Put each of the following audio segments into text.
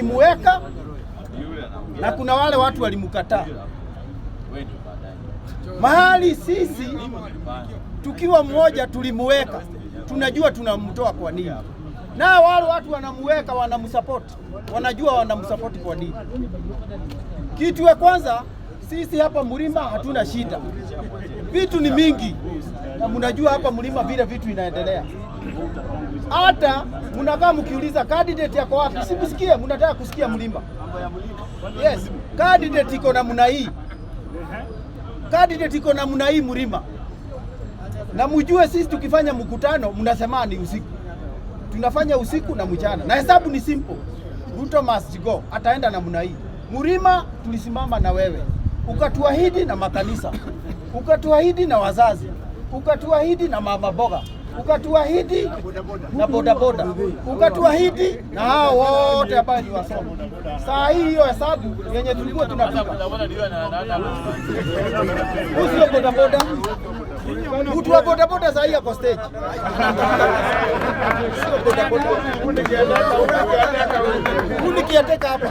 walimuweka na kuna wale watu walimkataa. Mahali sisi tukiwa mmoja tulimuweka, tunajua tunamtoa kwa nini, na wale watu wanamuweka, wanamsupport, wanajua wanamsupport kwa nini. Kitu ya kwanza, sisi hapa Mlima hatuna shida, vitu ni mingi, na mnajua hapa Mlima vile vitu inaendelea. Hata mnakaa mkiuliza candidate yako wapi, simsikie, mnataka kusikia Mlima. Yes, candidate iko namna hii, candidate iko namna hii Mlima. Na mjue sisi tukifanya mkutano mnasema ni usiku, tunafanya usiku na mchana, na hesabu ni simple. Ruto must go, ataenda namna hii. Mlima tulisimama na wewe, ukatuahidi na makanisa, ukatuahidi na wazazi, ukatuahidi na mama boga, ukatuahidi na bodaboda, ukatuahidi na hao wote ambao ni wasomi. Saa hii hiyo hesabu yenye tulikuwa tunapiga, usio bodaboda, mtu wa bodaboda saa hii yako stage, sio bodaboda, unikiateka hapa.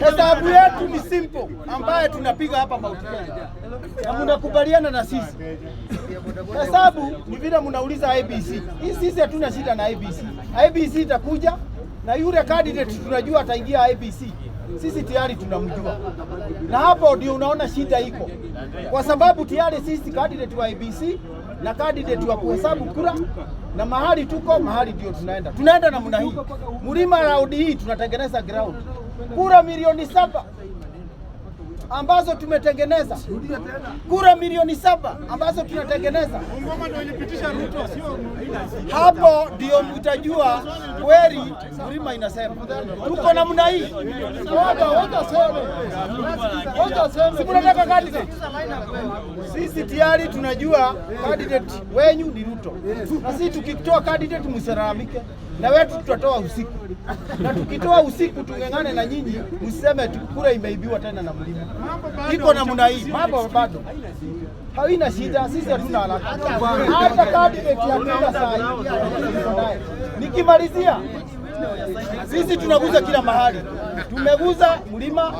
Hesabu yetu ni simple ambaye tunapiga hapa Mount Kenya, na mnakubaliana na sisi. Hesabu ni vile mnauliza ABC. Hii sisi hatuna shida na ABC. ABC itakuja na yule candidate tunajua ataingia ABC. Sisi tayari tunamjua. Na hapo ndio unaona shida iko. Kwa sababu tayari sisi candidate wa ABC na candidate wa kuhesabu kura, na mahali tuko, mahali ndio tunaenda. Tunaenda namna hii. Mlima round hii tunatengeneza ground. Kura milioni 7 ambazo tumetengeneza, kura milioni 7 ambazo tunatengeneza. Hapo ndio mtajua kweli Mlima inasema tuko namna hii. Si mnataka candidate? Sisi tayari tunajua candidate wenyu ni Ruto, na sisi tukitoa candidate msilalamike, na wetu tutatoa usiku, na tukitoa usiku tungengane na nyinyi, mseme kura imeibiwa tena na Mlima. Iko namna hii, mambo bado haina shida, sisi hatuna haraka. Hata candidate ya kila saa hii. Nikimalizia, sisi tunaguza kila mahali. Tumeguza Mlima,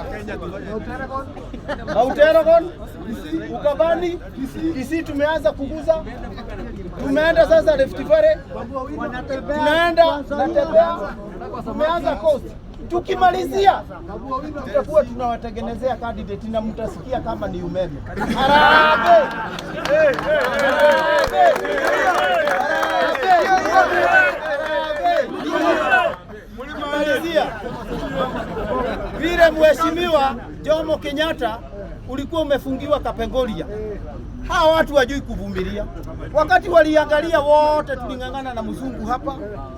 Mount Elgon, Ukambani, Kisii tumeanza kuguza. Tumeenda sasa Rift Valley, tunaenda Natembea, tumeanza Coast. Tukimalizia tutakuwa tunawatengenezea candidate na mtasikia kama ni umeme. Harambee! Malizia vile Mheshimiwa Jomo Kenyatta ulikuwa umefungiwa Kapengoria. Hawa watu wajui kuvumilia. Wakati waliangalia wote tulingangana na mzungu hapa,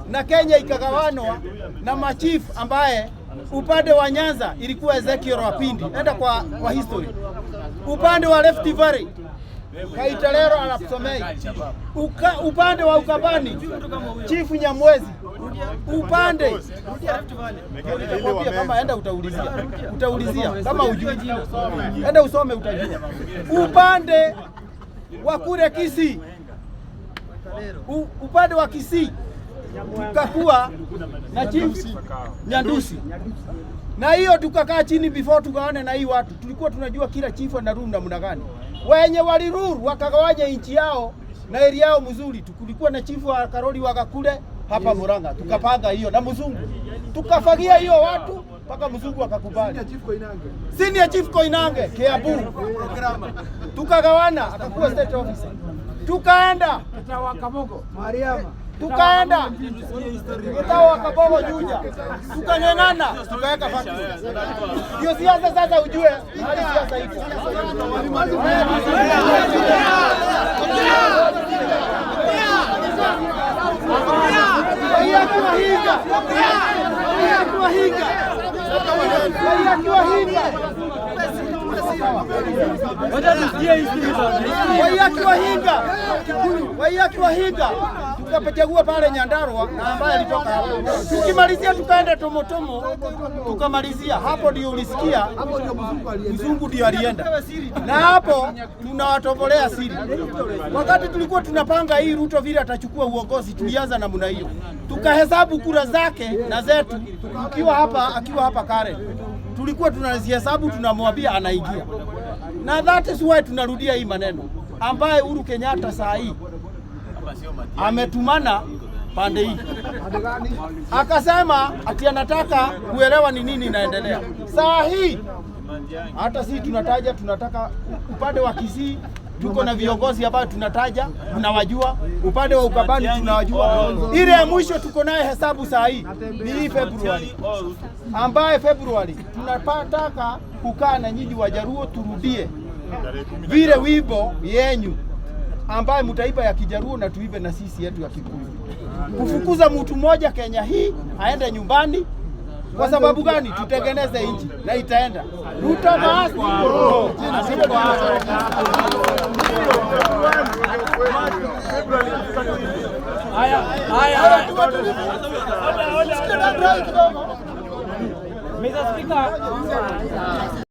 na Kenya ikagawanwa na machifu ambaye upande wa Nyanza ilikuwa Ezekiel Wapindi, enda kwa history. Upande wa Rift Valley Kaitalero anakusomei. Upande wa Ukambani Chifu Nyamwezi. Upande kama enda utaulizia kama hujui, enda usome utajua. Upande wa kule Kisii, upande wa Kisii tukakuwa na Chief Nyandusi, na hiyo tukakaa chini before tukaone na hii watu tulikuwa tunajua kila chifu ana rule namna gani. Wenye waliruru wakagawanya nchi yao na area yao mzuri. Tulikuwa na chifu wa Karoli Wagakule hapa Murang'a, tukapanga hiyo na mzungu, tukafagia hiyo watu mpaka mzungu akakubali. Senior Chief Koinange Kiambu, tukagawana akakuwa state officer. Tukaenda Kamogo Mariama, tukaenda Getawa Kabogo Juja, tukang'ang'ana tukaweka factory. Hiyo siasa sasa ujue hali siasa iko. Waiaki Wahinga tukapachagua pale Nyandarua na ambaye alitoka hapo. Tukimalizia tukaenda Tomotomo, tukamalizia hapo, ndio ulisikia mzungu ndio alienda, na hapo tunawatobolea siri. Wakati tulikuwa tunapanga hii Ruto vile atachukua uongozi, tulianza namna hiyo, tukahesabu kura zake na zetu, akiwa hapa Karen, tulikuwa tunazihesabu, tunamwambia anaingia, na that is why tunarudia hii maneno ambaye Uhuru Kenyatta saa hii ametumana pande hii, akasema ati anataka kuelewa ni nini inaendelea saa hii. Hata sisi tunataka upande wa Kisii tuko na viongozi ambao tunataja, tunawajua. Upande wa Ukambani tunawajua. Ile ya mwisho tuko naye hesabu saa hii ni hii Februari, ambaye Februari tunataka kukaa na nyinyi Wajaruo, turudie vile wimbo yenyu ambaye mtaiba ya Kijaruo na tuibe na sisi yetu ya Kikuyu. Kufukuza mtu mmoja Kenya hii aende nyumbani. Kwa sababu gani? Tutengeneze nchi na itaenda. Ruto basi. Mr. Speaker.